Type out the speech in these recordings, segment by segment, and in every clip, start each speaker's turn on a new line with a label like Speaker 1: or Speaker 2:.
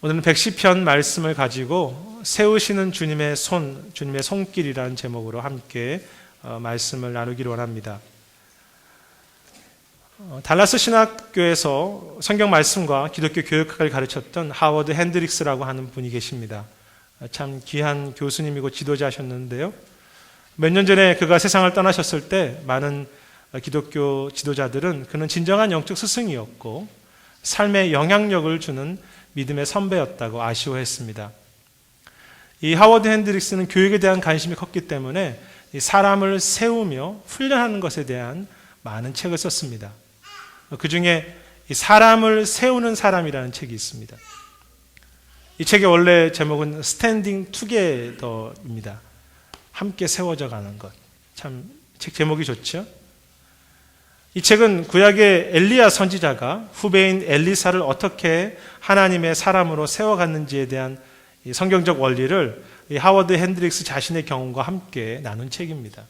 Speaker 1: 오늘은 110편 말씀을 가지고 세우시는 주님의 손, 주님의 손길이라는 제목으로 함께 말씀을 나누기를 원합니다. 달라스 신학교에서 성경 말씀과 기독교 교육학을 가르쳤던 하워드 핸드릭스라고 하는 분이 계십니다. 참 귀한 교수님이고 지도자셨는데요. 몇 년 전에 그가 세상을 떠나셨을 때 많은 기독교 지도자들은 그는 진정한 영적 스승이었고 삶에 영향력을 주는 믿음의 선배였다고 아쉬워했습니다. 이 하워드 핸드릭스는 교육에 대한 관심이 컸기 때문에 사람을 세우며 훈련하는 것에 대한 많은 책을 썼습니다. 그 중에 사람을 세우는 사람이라는 책이 있습니다. 이 책의 원래 제목은 스탠딩 투게더입니다. 함께 세워져 가는 것. 참 책 제목이 좋죠? 이 책은 구약의 엘리야 선지자가 후배인 엘리사를 어떻게 하나님의 사람으로 세워갔는지에 대한 성경적 원리를 하워드 핸드릭스 자신의 경험과 함께 나눈 책입니다.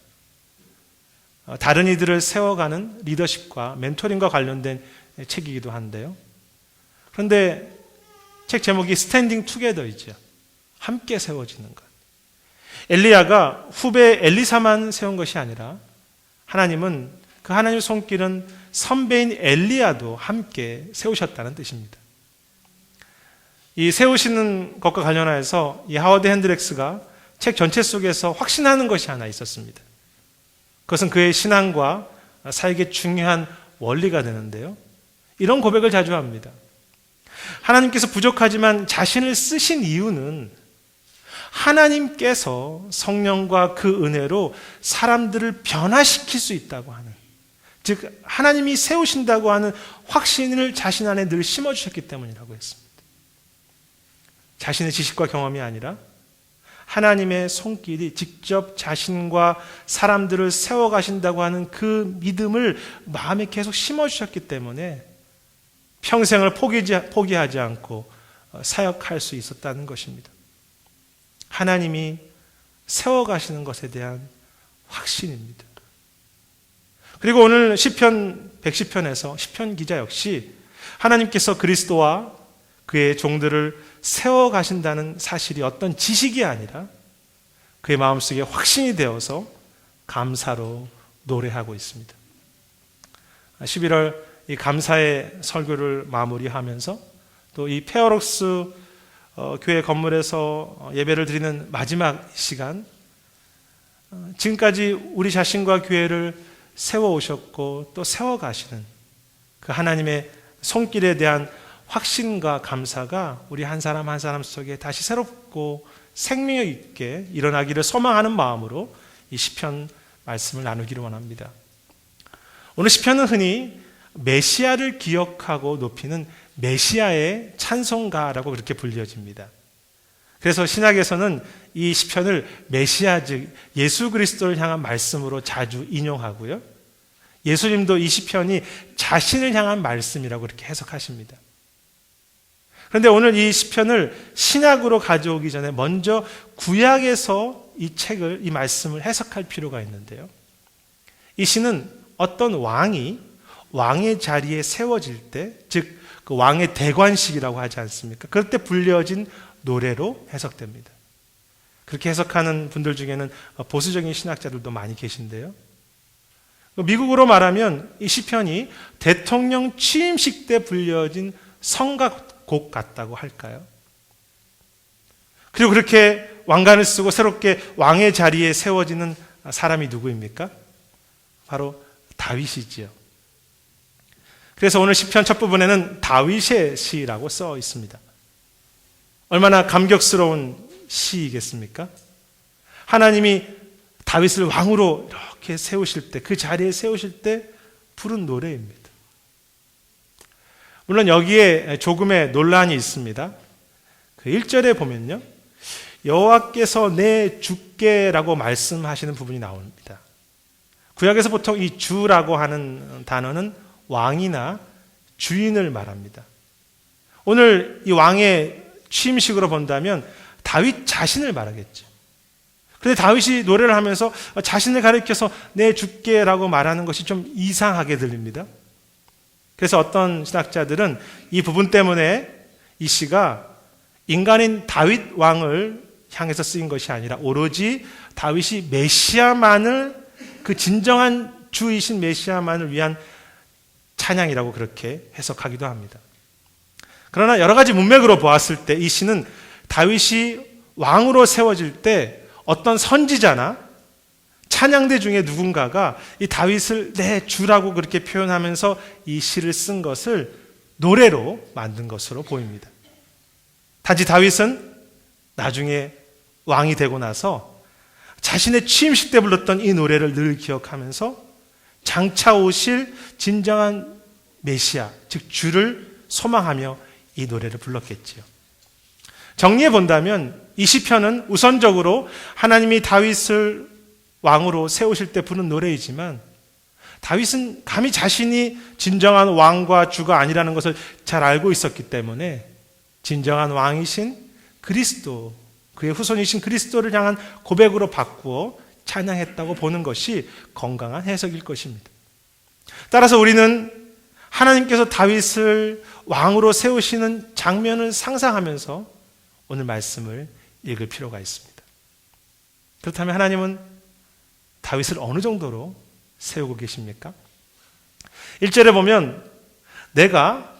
Speaker 1: 다른 이들을 세워가는 리더십과 멘토링과 관련된 책이기도 한데요. 그런데 책 제목이 스탠딩 투게더이죠. 함께 세워지는 것. 엘리야가 후배 엘리사만 세운 것이 아니라 하나님은 그 하나님의 손길은 선배인 엘리야도 함께 세우셨다는 뜻입니다. 이 세우시는 것과 관련하여서 이 하워드 핸드릭스가 책 전체 속에서 확신하는 것이 하나 있었습니다. 그것은 그의 신앙과 사역의 중요한 원리가 되는데요. 이런 고백을 자주 합니다. 하나님께서 부족하지만 자신을 쓰신 이유는 하나님께서 성령과 그 은혜로 사람들을 변화시킬 수 있다고 하는, 즉 하나님이 세우신다고 하는 확신을 자신 안에 늘 심어주셨기 때문이라고 했습니다. 자신의 지식과 경험이 아니라 하나님의 손길이 직접 자신과 사람들을 세워가신다고 하는 그 믿음을 마음에 계속 심어주셨기 때문에 평생을 포기하지 않고 사역할 수 있었다는 것입니다. 하나님이 세워가시는 것에 대한 확신입니다. 그리고 오늘 시편 110편에서 시편 기자 역시 하나님께서 그리스도와 그의 종들을 세워가신다는 사실이 어떤 지식이 아니라 그의 마음속에 확신이 되어서 감사로 노래하고 있습니다. 11월 이 감사의 설교를 마무리하면서 또 이 페어록스 교회 건물에서 예배를 드리는 마지막 시간, 지금까지 우리 자신과 교회를 세워오셨고 또 세워가시는 그 하나님의 손길에 대한 확신과 감사가 우리 한 사람 한 사람 속에 다시 새롭고 생명 있게 일어나기를 소망하는 마음으로 이 시편 말씀을 나누기를 원합니다. 오늘 시편은 흔히 메시아를 기억하고 높이는 메시아의 찬송가라고 그렇게 불려집니다. 그래서 신약에서는 이 시편을 메시아, 즉 예수 그리스도를 향한 말씀으로 자주 인용하고요. 예수님도 이 시편이 자신을 향한 말씀이라고 그렇게 해석하십니다. 그런데 오늘 이 시편을 신약으로 가져오기 전에 먼저 구약에서 이 말씀을 해석할 필요가 있는데요. 이 시는 어떤 왕의 자리에 세워질 때, 즉 그 왕의 대관식이라고 하지 않습니까? 그럴 때 불려진 노래로 해석됩니다. 그렇게 해석하는 분들 중에는 보수적인 신학자들도 많이 계신데요. 미국으로 말하면 이 시편이 대통령 취임식 때 불려진 성가곡 같다고 할까요? 그리고 그렇게 왕관을 쓰고 새롭게 왕의 자리에 세워지는 사람이 누구입니까? 바로 다윗이지요. 그래서 오늘 시편 첫 부분에는 다윗의 시라고 써 있습니다. 얼마나 감격스러운 시이겠습니까? 하나님이 다윗을 왕으로 이렇게 세우실 때, 그 자리에 세우실 때 부른 노래입니다. 물론 여기에 조금의 논란이 있습니다. 그 1절에 보면요, 여호와께서 내 주께라고 말씀하시는 부분이 나옵니다. 구약에서 보통 이 주라고 하는 단어는 왕이나 주인을 말합니다. 오늘 이 왕의 취임식으로 본다면 다윗 자신을 말하겠죠. 그런데 다윗이 노래를 하면서 자신을 가리켜서 내 주께라고 말하는 것이 좀 이상하게 들립니다. 그래서 어떤 신학자들은 이 부분 때문에 이 시가 인간인 다윗 왕을 향해서 쓰인 것이 아니라 오로지 다윗이 메시아만을, 그 진정한 주이신 메시아만을 위한 찬양이라고 그렇게 해석하기도 합니다. 그러나 여러 가지 문맥으로 보았을 때 이 시는 다윗이 왕으로 세워질 때 어떤 선지자나 찬양대 중에 누군가가 이 다윗을 내 주라고 그렇게 표현하면서 이 시를 쓴 것을 노래로 만든 것으로 보입니다. 단지 다윗은 나중에 왕이 되고 나서 자신의 취임식 때 불렀던 이 노래를 늘 기억하면서 장차 오실 진정한 메시아, 즉 주를 소망하며 이 노래를 불렀겠지요. 정리해 본다면 이 시편은 우선적으로 하나님이 다윗을 왕으로 세우실 때 부른 노래이지만 다윗은 감히 자신이 진정한 왕과 주가 아니라는 것을 잘 알고 있었기 때문에 진정한 왕이신 그리스도, 그의 후손이신 그리스도를 향한 고백으로 바꾸어 찬양했다고 보는 것이 건강한 해석일 것입니다. 따라서 우리는 하나님께서 다윗을 왕으로 세우시는 장면을 상상하면서 오늘 말씀을 읽을 필요가 있습니다. 그렇다면 하나님은 다윗을 어느 정도로 세우고 계십니까? 1절에 보면 내가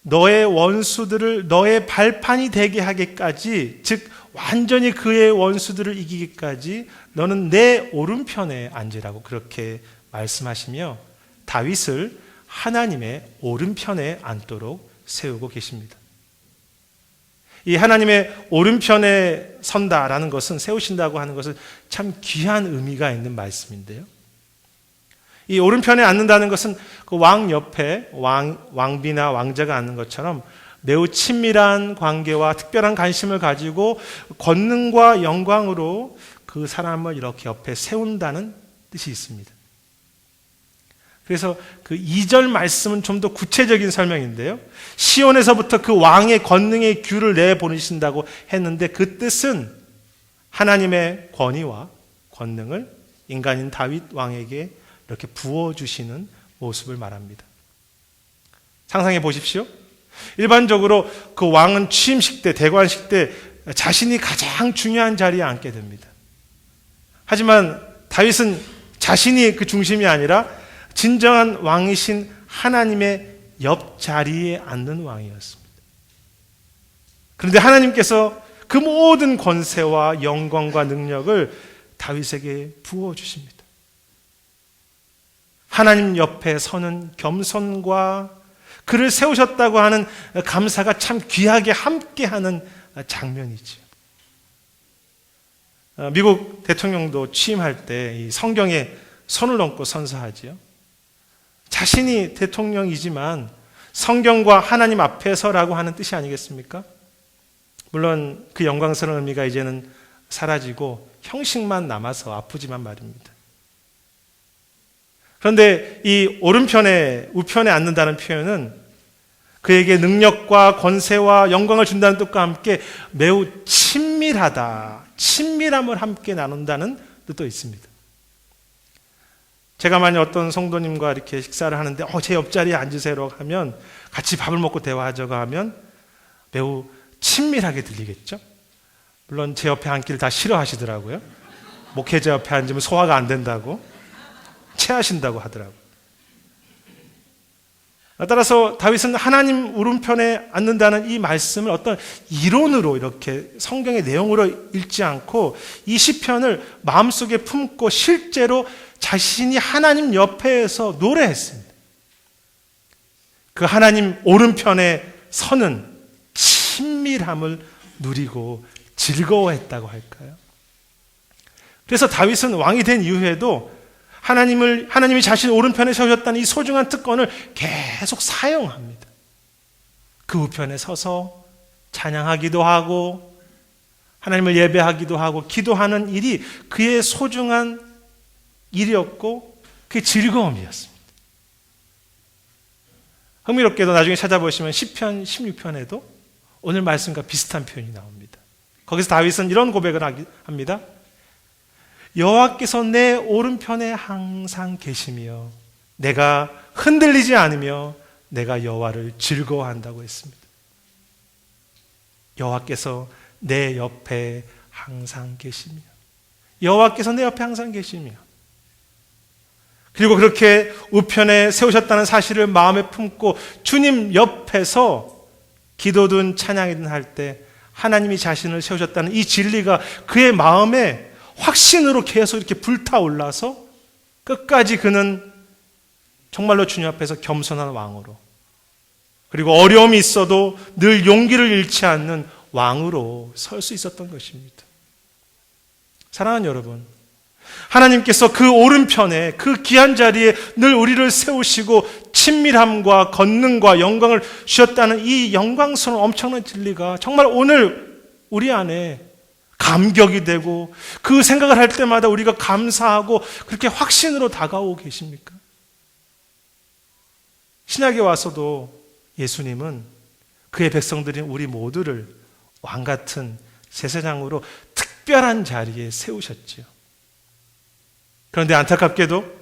Speaker 1: 너의 원수들을 너의 발판이 되게 하기까지, 즉 완전히 그의 원수들을 이기기까지 너는 내 오른편에 앉으라고 그렇게 말씀하시며 다윗을 하나님의 오른편에 앉도록 세우고 계십니다. 이 하나님의 오른편에 선다라는 것은, 세우신다고 하는 것은 참 귀한 의미가 있는 말씀인데요. 이 오른편에 앉는다는 것은 그 왕 옆에 왕비나 왕자가 앉는 것처럼 매우 친밀한 관계와 특별한 관심을 가지고 권능과 영광으로 그 사람을 이렇게 옆에 세운다는 뜻이 있습니다. 그래서 그 2절 말씀은 좀 더 구체적인 설명인데요. 시온에서부터 그 왕의 권능의 규를 내보내신다고 했는데 그 뜻은 하나님의 권위와 권능을 인간인 다윗 왕에게 이렇게 부어주시는 모습을 말합니다. 상상해 보십시오. 일반적으로 그 왕은 취임식 때, 대관식 때 자신이 가장 중요한 자리에 앉게 됩니다. 하지만 다윗은 자신이 그 중심이 아니라 진정한 왕이신 하나님의 옆자리에 앉는 왕이었습니다. 그런데 하나님께서 그 모든 권세와 영광과 능력을 다윗에게 부어주십니다. 하나님 옆에 서는 겸손과 그를 세우셨다고 하는 감사가 참 귀하게 함께하는 장면이죠. 미국 대통령도 취임할 때 이 성경에 손을 얹고 선서하지요. 자신이 대통령이지만 성경과 하나님 앞에서라고 하는 뜻이 아니겠습니까? 물론 그 영광스러운 의미가 이제는 사라지고 형식만 남아서 아프지만 말입니다. 그런데 이 오른편에, 우편에 앉는다는 표현은 그에게 능력과 권세와 영광을 준다는 뜻과 함께 매우 친밀하다, 친밀함을 함께 나눈다는 뜻도 있습니다. 제가 만약 어떤 성도님과 이렇게 식사를 하는데 제 옆자리에 앉으세요 하면, 같이 밥을 먹고 대화하자고 하면 매우 친밀하게 들리겠죠. 물론 제 옆에 앉기를 다 싫어하시더라고요. 목회자 옆에 앉으면 소화가 안 된다고, 체하신다고 하더라고요. 따라서 다윗은 하나님 오른편에 앉는다는 이 말씀을 어떤 이론으로 이렇게 성경의 내용으로 읽지 않고 이 시편을 마음속에 품고 실제로 자신이 하나님 옆에서 노래했습니다. 그 하나님 오른편에 서는 친밀함을 누리고 즐거워했다고 할까요? 그래서 다윗은 왕이 된 이후에도 하나님이 자신 오른편에 세우셨다는 이 소중한 특권을 계속 사용합니다. 그 우편에 서서 찬양하기도 하고 하나님을 예배하기도 하고 기도하는 일이 그의 소중한 일이었고 그의 즐거움이었습니다. 흥미롭게도 나중에 찾아보시면 시편 16편에도 오늘 말씀과 비슷한 표현이 나옵니다. 거기서 다윗은 이런 고백을 합니다. 여호와께서 내 오른편에 항상 계시며 내가 흔들리지 않으며 내가 여호와를 즐거워한다고 했습니다. 여호와께서 내 옆에 항상 계시며, 여호와께서 내 옆에 항상 계시며, 그리고 그렇게 우편에 세우셨다는 사실을 마음에 품고 주님 옆에서 기도든 찬양이든 할 때 하나님이 자신을 세우셨다는 이 진리가 그의 마음에 확신으로 계속 이렇게 불타올라서 끝까지 그는 정말로 주님 앞에서 겸손한 왕으로, 그리고 어려움이 있어도 늘 용기를 잃지 않는 왕으로 설 수 있었던 것입니다. 사랑하는 여러분, 하나님께서 그 오른편에 그 귀한 자리에 늘 우리를 세우시고 친밀함과 권능과 영광을 주셨다는 이 영광스러운 엄청난 진리가 정말 오늘 우리 안에 감격이 되고 그 생각을 할 때마다 우리가 감사하고 그렇게 확신으로 다가오고 계십니까? 신약에 와서도 예수님은 그의 백성들인 우리 모두를 왕같은 제사장으로 특별한 자리에 세우셨지요. 그런데 안타깝게도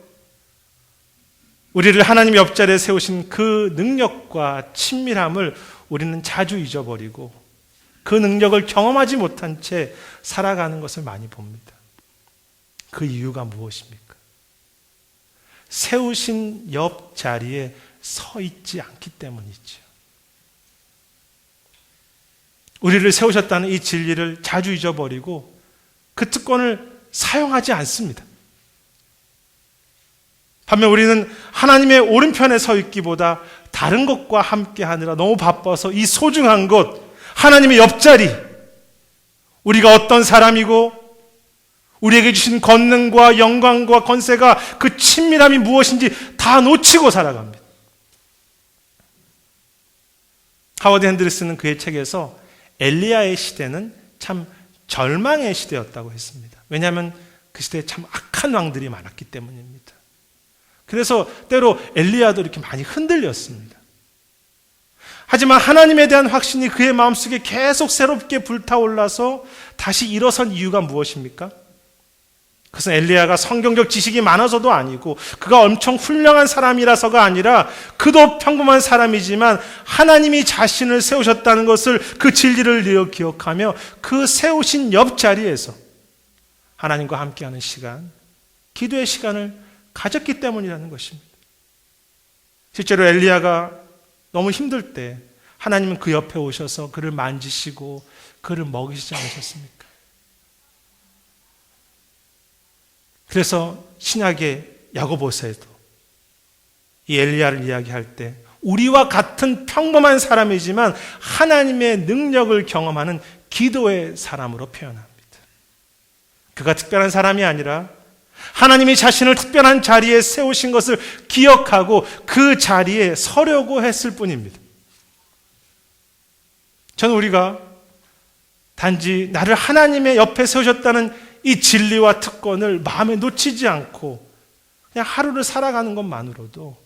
Speaker 1: 우리를 하나님 옆자리에 세우신 그 능력과 친밀함을 우리는 자주 잊어버리고 그 능력을 경험하지 못한 채 살아가는 것을 많이 봅니다. 그 이유가 무엇입니까? 세우신 옆자리에 서 있지 않기 때문이죠. 우리를 세우셨다는 이 진리를 자주 잊어버리고 그 특권을 사용하지 않습니다. 반면 우리는 하나님의 오른편에 서 있기보다 다른 것과 함께 하느라 너무 바빠서 이 소중한 것, 하나님의 옆자리, 우리가 어떤 사람이고 우리에게 주신 권능과 영광과 권세가 그 친밀함이 무엇인지 다 놓치고 살아갑니다. 하워드 핸드리스는 그의 책에서 엘리야의 시대는 참 절망의 시대였다고 했습니다. 왜냐하면 그 시대에 참 악한 왕들이 많았기 때문입니다. 그래서 때로 엘리야도 이렇게 많이 흔들렸습니다. 하지만 하나님에 대한 확신이 그의 마음속에 계속 새롭게 불타올라서 다시 일어선 이유가 무엇입니까? 그것은 엘리야가 성경적 지식이 많아서도 아니고 그가 엄청 훌륭한 사람이라서가 아니라 그도 평범한 사람이지만 하나님이 자신을 세우셨다는 것을, 그 진리를 기억하며 그 세우신 옆자리에서 하나님과 함께하는 시간, 기도의 시간을 가졌기 때문이라는 것입니다. 실제로 엘리야가 너무 힘들 때 하나님은 그 옆에 오셔서 그를 만지시고 그를 먹이시지 않으셨습니까? 그래서 신약의 야고보서에도 이 엘리야를 이야기할 때 우리와 같은 평범한 사람이지만 하나님의 능력을 경험하는 기도의 사람으로 표현합니다. 그가 특별한 사람이 아니라 하나님이 자신을 특별한 자리에 세우신 것을 기억하고 그 자리에 서려고 했을 뿐입니다. 저는 우리가 단지 나를 하나님의 옆에 세우셨다는 이 진리와 특권을 마음에 놓치지 않고 그냥 하루를 살아가는 것만으로도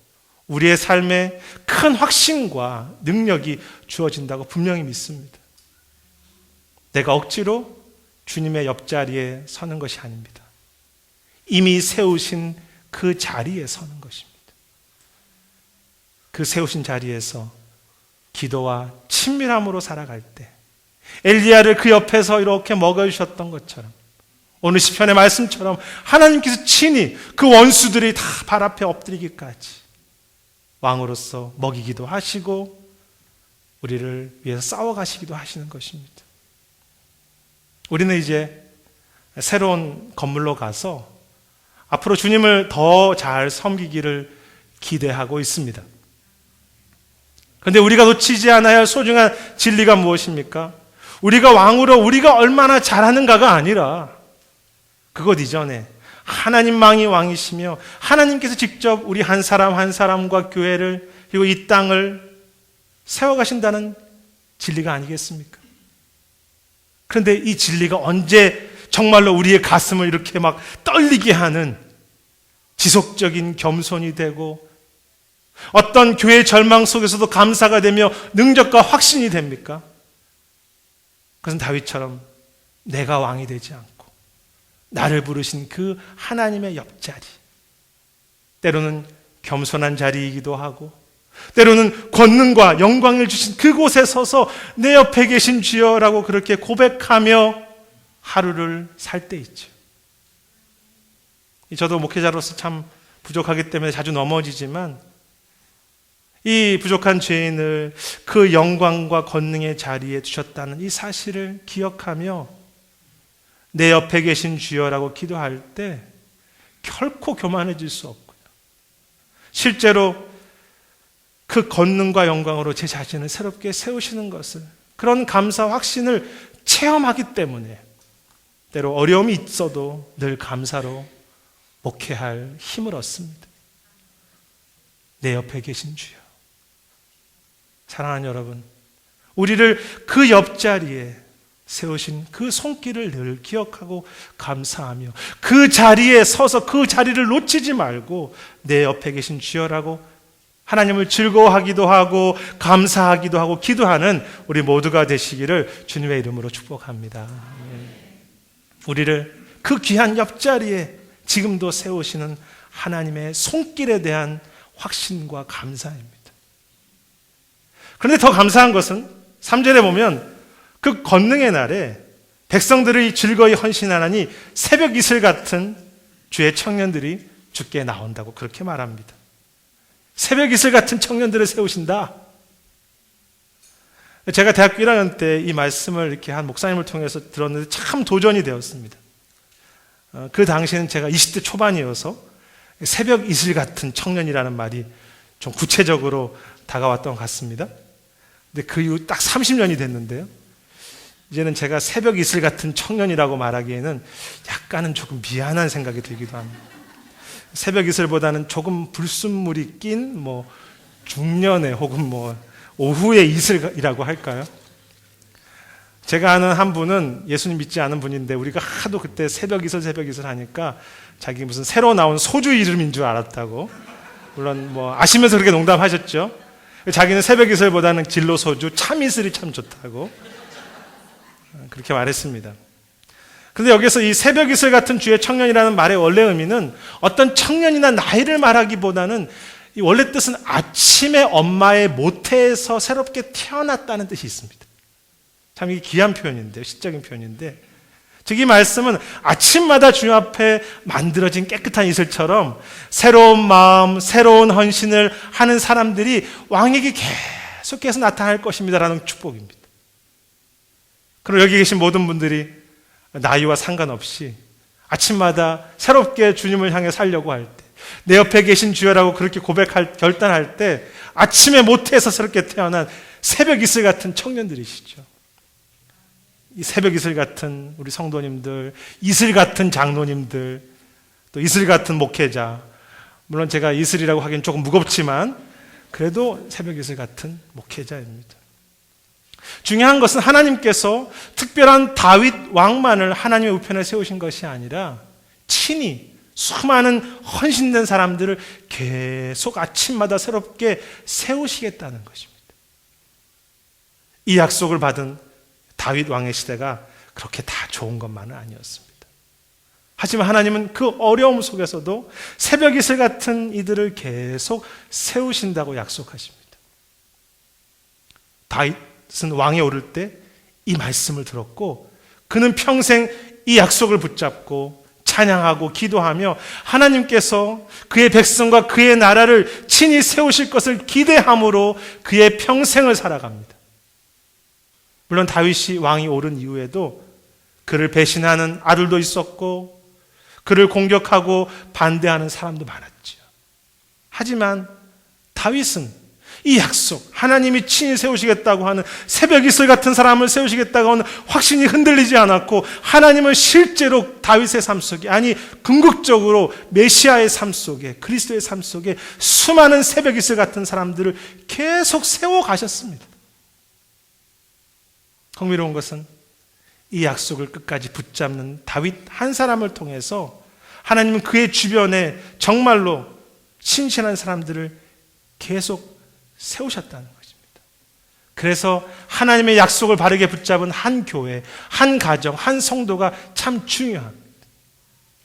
Speaker 1: 우리의 삶에 큰 확신과 능력이 주어진다고 분명히 믿습니다. 내가 억지로 주님의 옆자리에 서는 것이 아닙니다. 이미 세우신 그 자리에 서는 것입니다. 그 세우신 자리에서 기도와 친밀함으로 살아갈 때 엘리야를 그 옆에서 이렇게 먹여주셨던 것처럼 오늘 시편의 말씀처럼 하나님께서 친히 그 원수들이 다 발 앞에 엎드리기까지 왕으로서 먹이기도 하시고 우리를 위해서 싸워가시기도 하시는 것입니다. 우리는 이제 새로운 건물로 가서 앞으로 주님을 더 잘 섬기기를 기대하고 있습니다. 그런데 우리가 놓치지 않아야 할 소중한 진리가 무엇입니까? 우리가 왕으로 우리가 얼마나 잘하는가가 아니라 그것 이전에 하나님만이 왕이시며 하나님께서 직접 우리 한 사람 한 사람과 교회를 그리고 이 땅을 세워가신다는 진리가 아니겠습니까? 그런데 이 진리가 언제 정말로 우리의 가슴을 이렇게 막 떨리게 하는 지속적인 겸손이 되고 어떤 교회의 절망 속에서도 감사가 되며 능력과 확신이 됩니까? 그것은 다윗처럼 내가 왕이 되지 않고 나를 부르신 그 하나님의 옆자리, 때로는 겸손한 자리이기도 하고 때로는 권능과 영광을 주신 그곳에 서서 내 옆에 계신 주여라고 그렇게 고백하며 하루를 살 때 있죠. 저도 목회자로서 참 부족하기 때문에 자주 넘어지지만 이 부족한 죄인을 그 영광과 권능의 자리에 두셨다는 이 사실을 기억하며 내 옆에 계신 주여라고 기도할 때 결코 교만해질 수 없고요. 실제로 그 권능과 영광으로 제 자신을 새롭게 세우시는 것을, 그런 감사 확신을 체험하기 때문에 때로 어려움이 있어도 늘 감사로 목회할 힘을 얻습니다. 내 옆에 계신 주여. 사랑하는 여러분, 우리를 그 옆자리에 세우신 그 손길을 늘 기억하고 감사하며 그 자리에 서서 그 자리를 놓치지 말고 내 옆에 계신 주여라고 하나님을 즐거워하기도 하고 감사하기도 하고 기도하는 우리 모두가 되시기를 주님의 이름으로 축복합니다. 우리를 그 귀한 옆자리에 지금도 세우시는 하나님의 손길에 대한 확신과 감사입니다. 그런데 더 감사한 것은 3절에 보면 그 권능의 날에 백성들이 즐거이 헌신하나니 새벽 이슬 같은 주의 청년들이 주께 나온다고 그렇게 말합니다. 새벽 이슬 같은 청년들을 세우신다. 제가 대학교 1학년 때 이 말씀을 이렇게 한 목사님을 통해서 들었는데 참 도전이 되었습니다. 그 당시에는 제가 20대 초반이어서 새벽 이슬 같은 청년이라는 말이 좀 구체적으로 다가왔던 것 같습니다. 근데 그 이후 딱 30년이 됐는데요. 이제는 제가 새벽 이슬 같은 청년이라고 말하기에는 약간은 조금 미안한 생각이 들기도 합니다. 새벽 이슬보다는 조금 불순물이 낀 중년의 혹은 오후의 이슬이라고 할까요? 제가 아는 한 분은 예수님 믿지 않은 분인데 우리가 하도 그때 새벽 이슬 하니까 자기 무슨 새로 나온 소주 이름인 줄 알았다고. 물론 아시면서 그렇게 농담하셨죠. 자기는 새벽 이슬보다는 진로 소주 참 이슬이 참 좋다고 그렇게 말했습니다. 그런데 여기서 이 새벽 이슬 같은 주의 청년이라는 말의 원래 의미는 어떤 청년이나 나이를 말하기보다는 이 원래 뜻은 아침에 엄마의 모태에서 새롭게 태어났다는 뜻이 있습니다. 참 이게 귀한 표현인데요. 시적인 표현인데, 즉 이 말씀은 아침마다 주님 앞에 만들어진 깨끗한 이슬처럼 새로운 마음, 새로운 헌신을 하는 사람들이 왕에게 계속해서 나타날 것입니다라는 축복입니다. 그럼 여기 계신 모든 분들이 나이와 상관없이 아침마다 새롭게 주님을 향해 살려고 할 때, 내 옆에 계신 주여라고 그렇게 결단할 때 아침에 모태에서 새롭게 태어난 새벽 이슬 같은 청년들이시죠. 이 새벽 이슬 같은 우리 성도님들, 이슬 같은 장로님들, 또 이슬 같은 목회자, 물론 제가 이슬이라고 하기엔 조금 무겁지만 그래도 새벽 이슬 같은 목회자입니다. 중요한 것은 하나님께서 특별한 다윗 왕만을 하나님의 우편에 세우신 것이 아니라 친히 수많은 헌신된 사람들을 계속 아침마다 새롭게 세우시겠다는 것입니다. 이 약속을 받은 다윗 왕의 시대가 그렇게 다 좋은 것만은 아니었습니다. 하지만 하나님은 그 어려움 속에서도 새벽 이슬 같은 이들을 계속 세우신다고 약속하십니다. 다윗은 왕에 오를 때 이 말씀을 들었고 그는 평생 이 약속을 붙잡고 찬양하고 기도하며 하나님께서 그의 백성과 그의 나라를 친히 세우실 것을 기대함으로 그의 평생을 살아갑니다. 물론 다윗이 왕이 오른 이후에도 그를 배신하는 아들도 있었고 그를 공격하고 반대하는 사람도 많았죠. 하지만 다윗은 이 약속, 하나님이 친히 세우시겠다고 하는 새벽 이슬 같은 사람을 세우시겠다고 하는 확신이 흔들리지 않았고 하나님은 실제로 다윗의 삶 속에, 아니 궁극적으로 메시아의 삶 속에, 그리스도의 삶 속에 수많은 새벽 이슬 같은 사람들을 계속 세워가셨습니다. 흥미로운 것은 이 약속을 끝까지 붙잡는 다윗 한 사람을 통해서 하나님은 그의 주변에 정말로 신실한 사람들을 계속 세우셨다는 것입니다. 그래서 하나님의 약속을 바르게 붙잡은 한 교회, 한 가정, 한 성도가 참 중요합니다.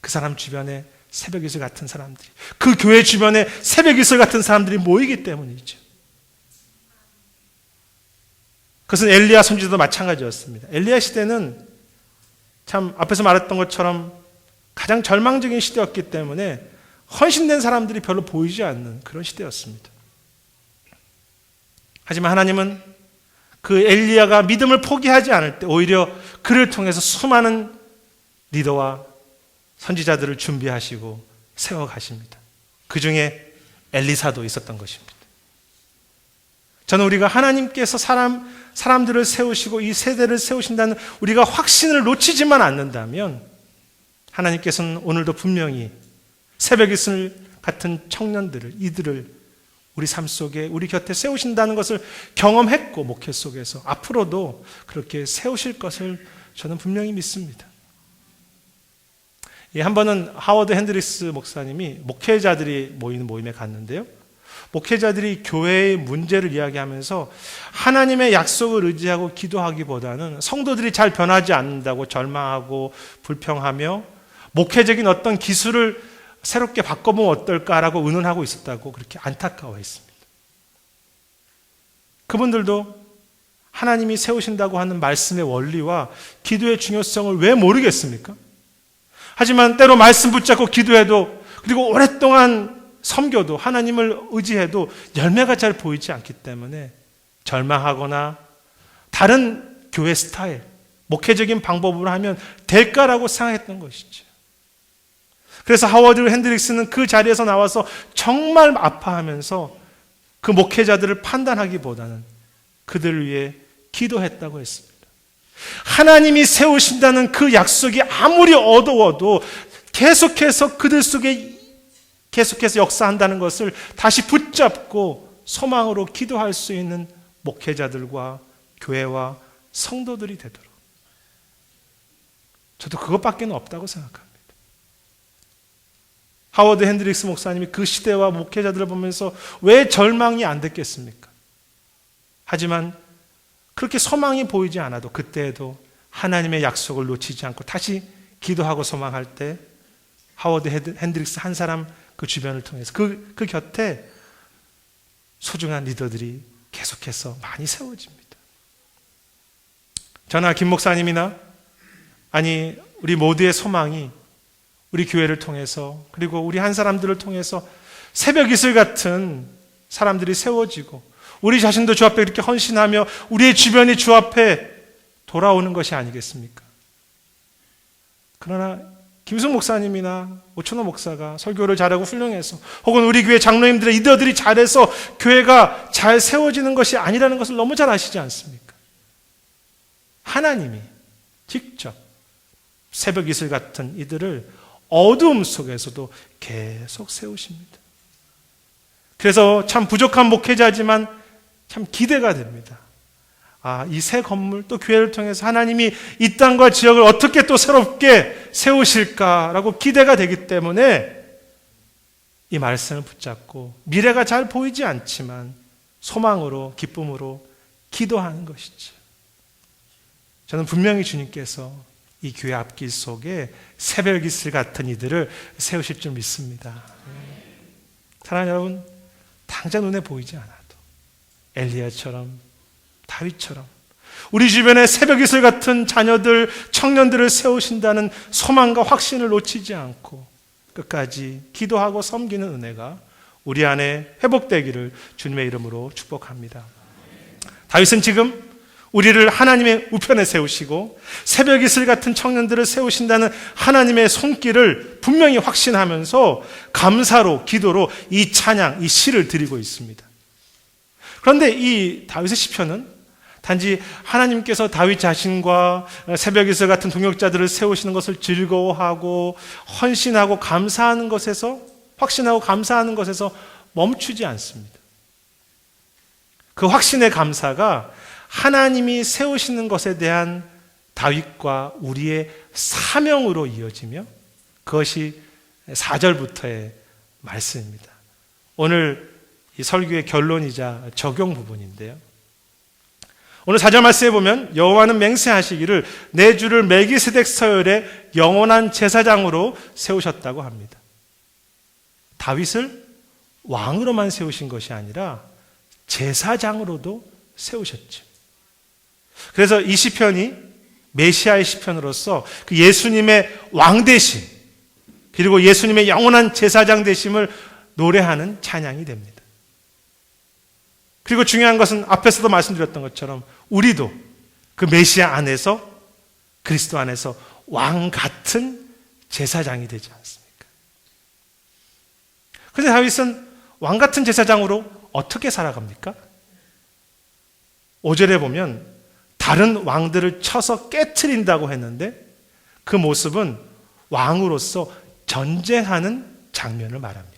Speaker 1: 그 사람 주변에 새벽 이슬 같은 사람들이, 그 교회 주변에 새벽 이슬 같은 사람들이 모이기 때문이죠. 그것은 엘리야 선지자도 마찬가지였습니다. 엘리야 시대는 참 앞에서 말했던 것처럼 가장 절망적인 시대였기 때문에 헌신된 사람들이 별로 보이지 않는 그런 시대였습니다. 하지만 하나님은 그 엘리야가 믿음을 포기하지 않을 때 오히려 그를 통해서 수많은 리더와 선지자들을 준비하시고 세워가십니다. 그 중에 엘리사도 있었던 것입니다. 저는 우리가 하나님께서 사람들을 세우시고 이 세대를 세우신다는 우리가 확신을 놓치지만 않는다면 하나님께서는 오늘도 분명히 새벽 이슬 같은 청년들을, 이들을 우리 삶 속에 우리 곁에 세우신다는 것을 경험했고 목회 속에서 앞으로도 그렇게 세우실 것을 저는 분명히 믿습니다. 한 번은 하워드 핸드릭스 목사님이 목회자들이 모이는 모임에 갔는데요. 목회자들이 교회의 문제를 이야기하면서 하나님의 약속을 의지하고 기도하기보다는 성도들이 잘 변하지 않는다고 절망하고 불평하며 목회적인 어떤 기술을 새롭게 바꿔보면 어떨까라고 의논하고 있었다고 그렇게 안타까워했습니다. 그분들도 하나님이 세우신다고 하는 말씀의 원리와 기도의 중요성을 왜 모르겠습니까? 하지만 때로 말씀 붙잡고 기도해도 그리고 오랫동안 섬겨도 하나님을 의지해도 열매가 잘 보이지 않기 때문에 절망하거나 다른 교회 스타일, 목회적인 방법으로 하면 될까라고 생각했던 것이죠. 그래서 하워드 핸드릭스는 그 자리에서 나와서 정말 아파하면서 그 목회자들을 판단하기보다는 그들을 위해 기도했다고 했습니다. 하나님이 세우신다는 그 약속이 아무리 어두워도 계속해서 그들 속에 계속해서 역사한다는 것을 다시 붙잡고 소망으로 기도할 수 있는 목회자들과 교회와 성도들이 되도록 저도 그것밖에 없다고 생각합니다. 하워드 핸드릭스 목사님이 그 시대와 목회자들을 보면서 왜 절망이 안 됐겠습니까? 하지만 그렇게 소망이 보이지 않아도 그때에도 하나님의 약속을 놓치지 않고 다시 기도하고 소망할 때 하워드 핸드릭스 한 사람 그 주변을 통해서 그 곁에 소중한 리더들이 계속해서 많이 세워집니다. 저나 김 목사님이나 아니 우리 모두의 소망이 우리 교회를 통해서 그리고 우리 한 사람들을 통해서 새벽 이슬 같은 사람들이 세워지고 우리 자신도 주 앞에 이렇게 헌신하며 우리의 주변이 주 앞에 돌아오는 것이 아니겠습니까? 그러나 김승 목사님이나 오천호 목사가 설교를 잘하고 훌륭해서 혹은 우리 교회 장로님들의 리더들이 잘해서 교회가 잘 세워지는 것이 아니라는 것을 너무 잘 아시지 않습니까? 하나님이 직접 새벽 이슬 같은 이들을 어두움 속에서도 계속 세우십니다. 그래서 참 부족한 목회자지만 참 기대가 됩니다. 이 새 건물 또 교회를 통해서 하나님이 이 땅과 지역을 어떻게 또 새롭게 세우실까라고 기대가 되기 때문에 이 말씀을 붙잡고 미래가 잘 보이지 않지만 소망으로 기쁨으로 기도하는 것이죠. 저는 분명히 주님께서 이 교회 앞길 속에 새벽 이슬 같은 이들을 세우실 줄 믿습니다. 사랑하는 여러분, 당장 눈에 보이지 않아도 엘리야처럼 다윗처럼 우리 주변에 새벽 이슬 같은 자녀들, 청년들을 세우신다는 소망과 확신을 놓치지 않고 끝까지 기도하고 섬기는 은혜가 우리 안에 회복되기를 주님의 이름으로 축복합니다. 다윗은 지금 우리를 하나님의 우편에 세우시고 새벽 이슬 같은 청년들을 세우신다는 하나님의 손길을 분명히 확신하면서 감사로 기도로 이 찬양, 이 시를 드리고 있습니다. 그런데 이 다윗의 시편은 단지 하나님께서 다윗 자신과 새벽 이슬 같은 동역자들을 세우시는 것을 즐거워하고 헌신하고 감사하는 것에서 확신하고 감사하는 것에서 멈추지 않습니다. 그 확신의 감사가 하나님이 세우시는 것에 대한 다윗과 우리의 사명으로 이어지며 그것이 4절부터의 말씀입니다. 오늘 이 설교의 결론이자 적용 부분인데요. 오늘 4절 말씀에 보면 여호와는 맹세하시기를 내 주를 멜기세덱 서열의 영원한 제사장으로 세우셨다고 합니다. 다윗을 왕으로만 세우신 것이 아니라 제사장으로도 세우셨죠. 그래서 이 시편이 메시아의 시편으로서 그 예수님의 왕 되심, 그리고 예수님의 영원한 제사장 되심을 노래하는 찬양이 됩니다. 그리고 중요한 것은 앞에서도 말씀드렸던 것처럼 우리도 그 메시아 안에서, 그리스도 안에서 왕 같은 제사장이 되지 않습니까? 그런데 다윗은 왕 같은 제사장으로 어떻게 살아갑니까? 5절에 보면 다른 왕들을 쳐서 깨트린다고 했는데 그 모습은 왕으로서 전쟁하는 장면을 말합니다.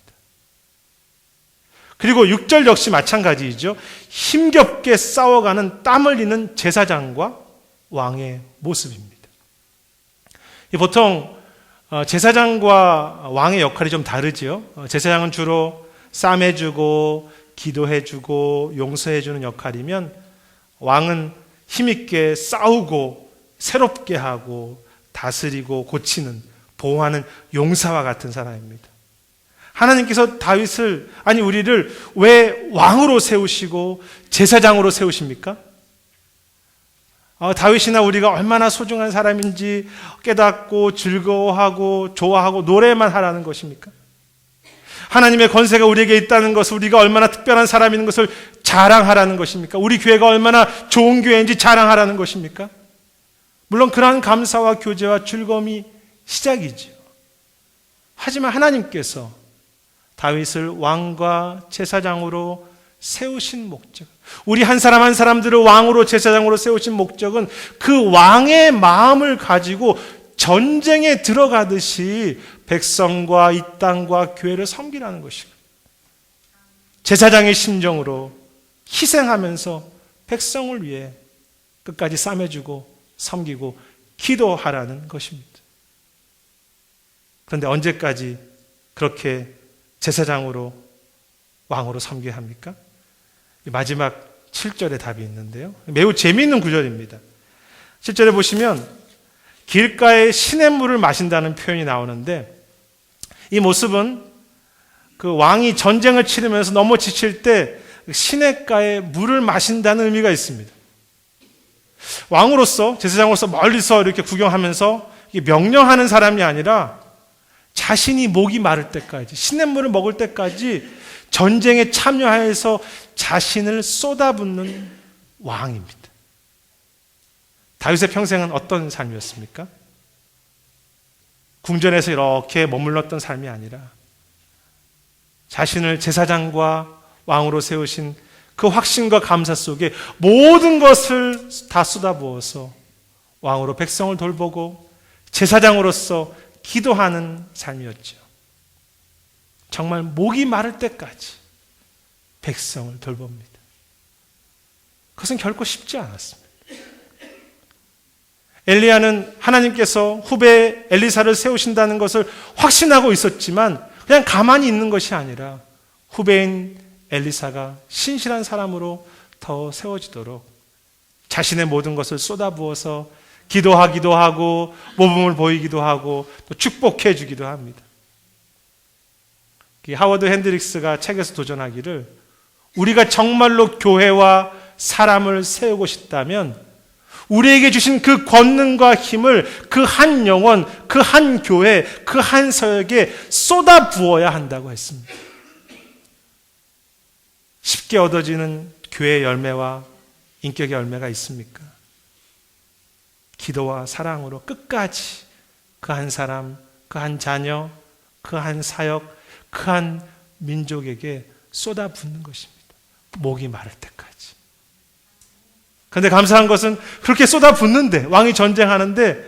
Speaker 1: 그리고 6절 역시 마찬가지이죠. 힘겹게 싸워가는 땀 흘리는 제사장과 왕의 모습입니다. 보통 제사장과 왕의 역할이 좀 다르죠. 제사장은 주로 싸매주고 기도해주고 용서해주는 역할이면 왕은 힘있게 싸우고 새롭게 하고 다스리고 고치는, 보호하는 용사와 같은 사람입니다. 하나님께서 다윗을, 아니 우리를 왜 왕으로 세우시고 제사장으로 세우십니까? 다윗이나 우리가 얼마나 소중한 사람인지 깨닫고 즐거워하고 좋아하고 노래만 하라는 것입니까? 하나님의 권세가 우리에게 있다는 것을, 우리가 얼마나 특별한 사람인 것을 자랑하라는 것입니까? 우리 교회가 얼마나 좋은 교회인지 자랑하라는 것입니까? 물론 그러한 감사와 교제와 즐거움이 시작이지요. 하지만 하나님께서 다윗을 왕과 제사장으로 세우신 목적, 우리 한 사람 한 사람들을 왕으로 제사장으로 세우신 목적은 그 왕의 마음을 가지고 전쟁에 들어가듯이 백성과 이 땅과 교회를 섬기라는 것이고, 제사장의 심정으로 희생하면서 백성을 위해 끝까지 싸매주고 섬기고 기도하라는 것입니다. 그런데 언제까지 그렇게 제사장으로 왕으로 섬겨야 합니까? 마지막 7절에 답이 있는데요. 매우 재미있는 구절입니다. 7절에 보시면 길가에 시냇물을 마신다는 표현이 나오는데, 이 모습은 그 왕이 전쟁을 치르면서 너무 지칠 때 시냇가에 물을 마신다는 의미가 있습니다. 왕으로서, 제사장으로서 멀리서 이렇게 구경하면서 명령하는 사람이 아니라 자신이 목이 마를 때까지, 시냇물을 먹을 때까지 전쟁에 참여하여서 자신을 쏟아붓는 왕입니다. 다윗의 평생은 어떤 삶이었습니까? 궁전에서 이렇게 머물렀던 삶이 아니라 자신을 제사장과 왕으로 세우신 그 확신과 감사 속에 모든 것을 다 쏟아부어서 왕으로 백성을 돌보고 제사장으로서 기도하는 삶이었죠. 정말 목이 마를 때까지 백성을 돌봅니다. 그것은 결코 쉽지 않았습니다. 엘리야는 하나님께서 후배 엘리사를 세우신다는 것을 확신하고 있었지만 그냥 가만히 있는 것이 아니라 후배인 엘리사가 신실한 사람으로 더 세워지도록 자신의 모든 것을 쏟아부어서 기도하기도 하고 모범을 보이기도 하고 또 축복해 주기도 합니다. 하워드 핸드릭스가 책에서 도전하기를, 우리가 정말로 교회와 사람을 세우고 싶다면 우리에게 주신 그 권능과 힘을 그 한 영혼, 그 한 교회, 그 한 서역에 쏟아 부어야 한다고 했습니다. 쉽게 얻어지는 교회의 열매와 인격의 열매가 있습니까? 기도와 사랑으로 끝까지 그 한 사람, 그 한 자녀, 그 한 사역, 그 한 민족에게 쏟아붓는 것입니다. 목이 마를 때까지. 그런데 감사한 것은 그렇게 쏟아붓는데, 왕이 전쟁하는데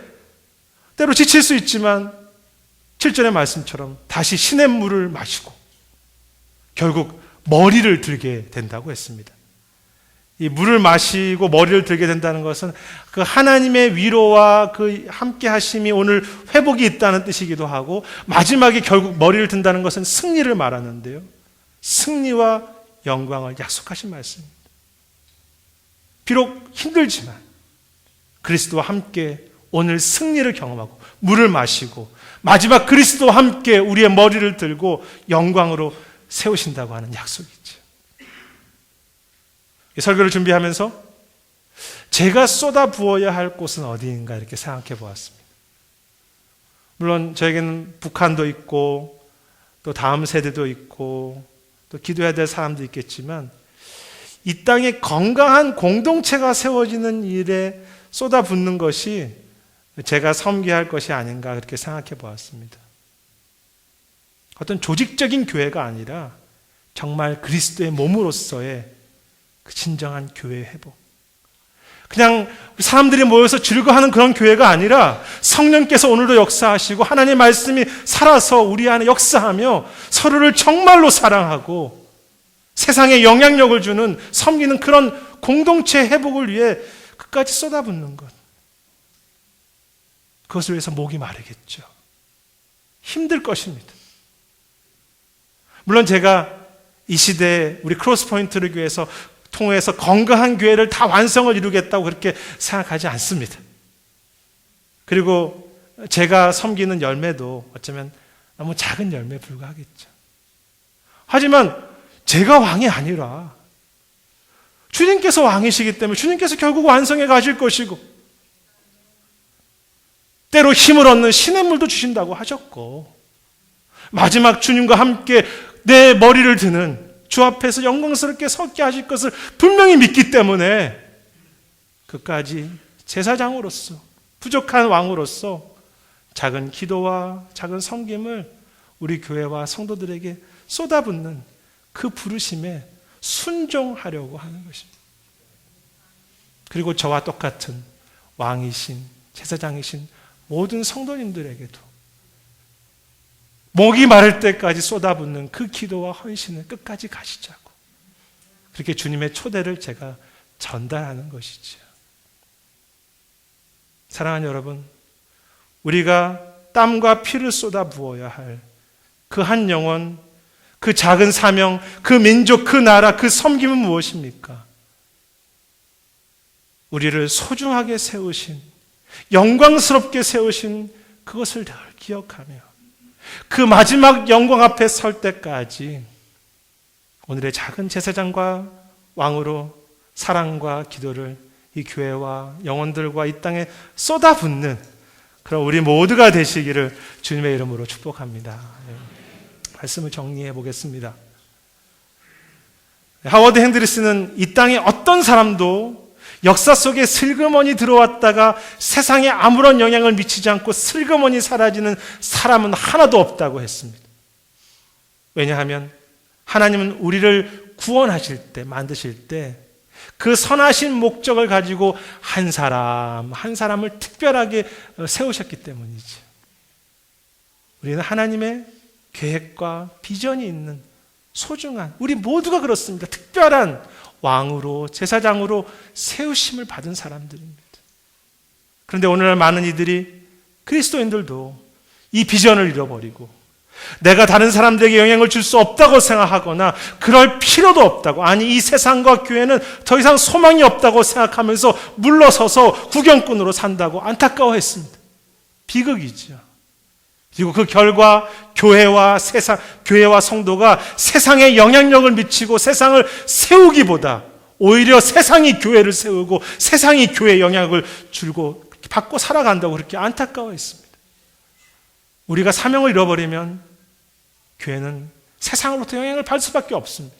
Speaker 1: 때로 지칠 수 있지만 7절의 말씀처럼 다시 시냇물을 마시고 결국 머리를 들게 된다고 했습니다. 이 물을 마시고 머리를 들게 된다는 것은 그 하나님의 위로와 그 함께 하심이 오늘 회복이 있다는 뜻이기도 하고, 마지막에 결국 머리를 든다는 것은 승리를 말하는데요. 승리와 영광을 약속하신 말씀입니다. 비록 힘들지만 그리스도와 함께 오늘 승리를 경험하고 물을 마시고 마지막 그리스도와 함께 우리의 머리를 들고 영광으로 세우신다고 하는 약속이죠. 이 설교를 준비하면서 제가 쏟아 부어야 할 곳은 어디인가 이렇게 생각해 보았습니다. 물론 저에게는 북한도 있고 또 다음 세대도 있고 또 기도해야 될 사람도 있겠지만 이 땅에 건강한 공동체가 세워지는 일에 쏟아붓는 것이 제가 섬겨야 할 것이 아닌가 그렇게 생각해 보았습니다. 어떤 조직적인 교회가 아니라 정말 그리스도의 몸으로서의 그 진정한 교회 회복. 그냥 사람들이 모여서 즐거워하는 그런 교회가 아니라 성령께서 오늘도 역사하시고 하나님의 말씀이 살아서 우리 안에 역사하며 서로를 정말로 사랑하고 세상에 영향력을 주는 섬기는 그런 공동체 회복을 위해 끝까지 쏟아붓는 것. 그것을 위해서 목이 마르겠죠. 힘들 것입니다. 물론 제가 이 시대에 우리 크로스포인트를 교회에서 통해서 건강한 교회를 다 완성을 이루겠다고 그렇게 생각하지 않습니다. 그리고 제가 섬기는 열매도 어쩌면 너무 작은 열매에 불과하겠죠. 하지만 제가 왕이 아니라 주님께서 왕이시기 때문에 주님께서 결국 완성해 가실 것이고 때로 힘을 얻는 신의 물도 주신다고 하셨고 마지막 주님과 함께 내 머리를 드는 주 앞에서 영광스럽게 섰게 하실 것을 분명히 믿기 때문에 끝까지 제사장으로서 부족한 왕으로서 작은 기도와 작은 섬김을 우리 교회와 성도들에게 쏟아붓는 그 부르심에 순종하려고 하는 것입니다. 그리고 저와 똑같은 왕이신 제사장이신 모든 성도님들에게도 목이 마를 때까지 쏟아붓는 그 기도와 헌신을 끝까지 가시자고 그렇게 주님의 초대를 제가 전달하는 것이죠. 사랑하는 여러분, 우리가 땀과 피를 쏟아 부어야 할 그 한 영혼, 그 작은 사명, 그 민족, 그 나라, 그 섬김은 무엇입니까? 우리를 소중하게 세우신, 영광스럽게 세우신 그것을 늘 기억하며 그 마지막 영광 앞에 설 때까지 오늘의 작은 제사장과 왕으로 사랑과 기도를 이 교회와 영혼들과 이 땅에 쏟아붓는 그런 우리 모두가 되시기를 주님의 이름으로 축복합니다. 말씀을 정리해 보겠습니다. 하워드 핸드리스는 이 땅에 어떤 사람도 역사 속에 슬그머니 들어왔다가 세상에 아무런 영향을 미치지 않고 슬그머니 사라지는 사람은 하나도 없다고 했습니다. 왜냐하면 하나님은 우리를 구원하실 때, 만드실 때 그 선하신 목적을 가지고 한 사람, 한 사람을 특별하게 세우셨기 때문이죠. 우리는 하나님의 계획과 비전이 있는 소중한, 우리 모두가 그렇습니다. 특별한 왕으로, 제사장으로 세우심을 받은 사람들입니다. 그런데 오늘날 많은 이들이, 그리스도인들도 이 비전을 잃어버리고 내가 다른 사람들에게 영향을 줄 수 없다고 생각하거나 그럴 필요도 없다고, 아니 이 세상과 교회는 더 이상 소망이 없다고 생각하면서 물러서서 구경꾼으로 산다고 안타까워했습니다. 비극이죠. 그리고 그 결과 교회와 성도가 세상에 영향력을 미치고 세상을 세우기보다 오히려 세상이 교회를 세우고 세상이 교회에 영향을 주고 받고 살아간다고 그렇게 안타까워했습니다. 우리가 사명을 잃어버리면 교회는 세상으로부터 영향을 받을 수밖에 없습니다.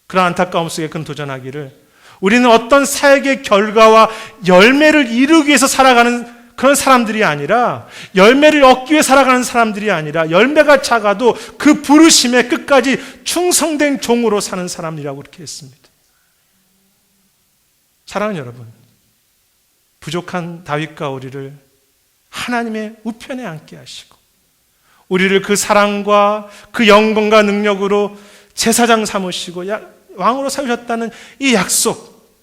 Speaker 1: 그런 안타까움 속에 그는 도전하기를, 우리는 어떤 사역의 결과와 열매를 이루기 위해서 살아가는 그런 사람들이 아니라, 열매를 얻기 위해 살아가는 사람들이 아니라, 열매가 작아도 그 부르심에 끝까지 충성된 종으로 사는 사람이라고 그렇게 했습니다. 사랑하는 여러분, 부족한 다윗과 우리를 하나님의 우편에 앉게 하시고 우리를 그 사랑과 그 영광과 능력으로 제사장 삼으시고 왕으로 세우셨다는 이 약속,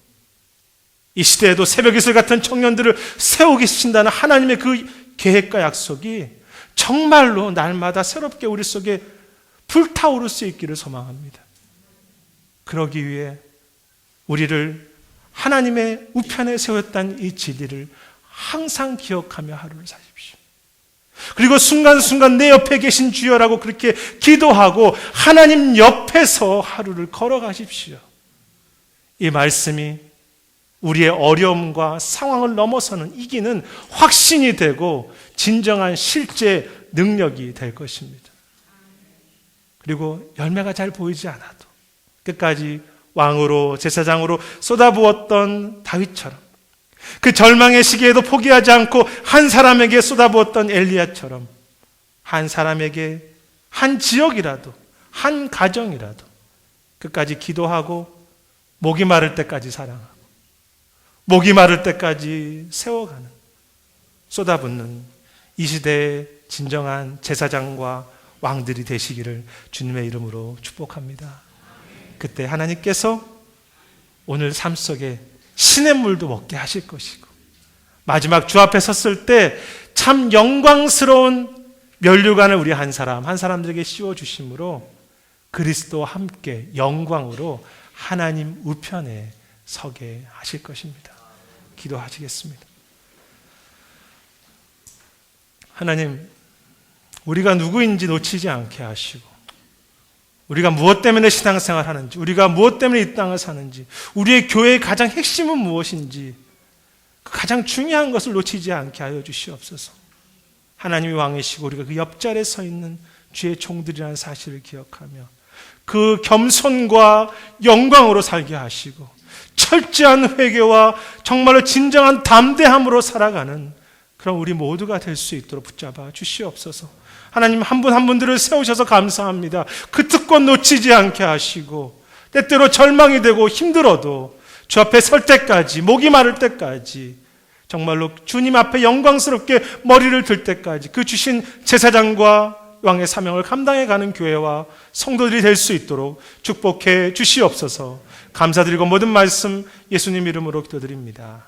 Speaker 1: 이 시대에도 새벽 이슬 같은 청년들을 세우기 신다는 하나님의 그 계획과 약속이 정말로 날마다 새롭게 우리 속에 불타오를 수 있기를 소망합니다. 그러기 위해 우리를 하나님의 우편에 세웠다는 이 진리를 항상 기억하며 하루를 사십시오. 그리고 순간순간 내 옆에 계신 주여라고 그렇게 기도하고 하나님 옆에서 하루를 걸어가십시오. 이 말씀이 우리의 어려움과 상황을 넘어서는 이기는 확신이 되고 진정한 실제 능력이 될 것입니다. 그리고 열매가 잘 보이지 않아도 끝까지 왕으로 제사장으로 쏟아부었던 다윗처럼, 그 절망의 시기에도 포기하지 않고 한 사람에게 쏟아부었던 엘리야처럼, 한 사람에게, 한 지역이라도, 한 가정이라도 끝까지 기도하고 목이 마를 때까지 사랑하고 목이 마를 때까지 세워가는, 쏟아붓는 이 시대의 진정한 제사장과 왕들이 되시기를 주님의 이름으로 축복합니다. 그때 하나님께서 오늘 삶 속에 신의 물도 먹게 하실 것이고, 마지막 주 앞에 섰을 때 참 영광스러운 면류관을 우리 한 사람들에게 씌워주심으로 그리스도와 함께 영광으로 하나님 우편에 서게 하실 것입니다. 기도하시겠습니다. 하나님, 우리가 누구인지 놓치지 않게 하시고, 우리가 무엇 때문에 신앙생활 하는지, 우리가 무엇 때문에 이 땅을 사는지, 우리의 교회의 가장 핵심은 무엇인지, 그 가장 중요한 것을 놓치지 않게 하여 주시옵소서. 하나님이 왕이시고 우리가 그 옆자리에 서 있는 주의 종들이라는 사실을 기억하며 그 겸손과 영광으로 살게 하시고 철저한 회개와 정말로 진정한 담대함으로 살아가는 그런 우리 모두가 될 수 있도록 붙잡아 주시옵소서. 하나님, 한 분 한 분들을 세우셔서 감사합니다. 그 특권 놓치지 않게 하시고 때때로 절망이 되고 힘들어도 주 앞에 설 때까지, 목이 마를 때까지, 정말로 주님 앞에 영광스럽게 머리를 들 때까지 그 주신 제사장과 왕의 사명을 감당해가는 교회와 성도들이 될 수 있도록 축복해 주시옵소서. 감사드리고 모든 말씀 예수님 이름으로 기도드립니다.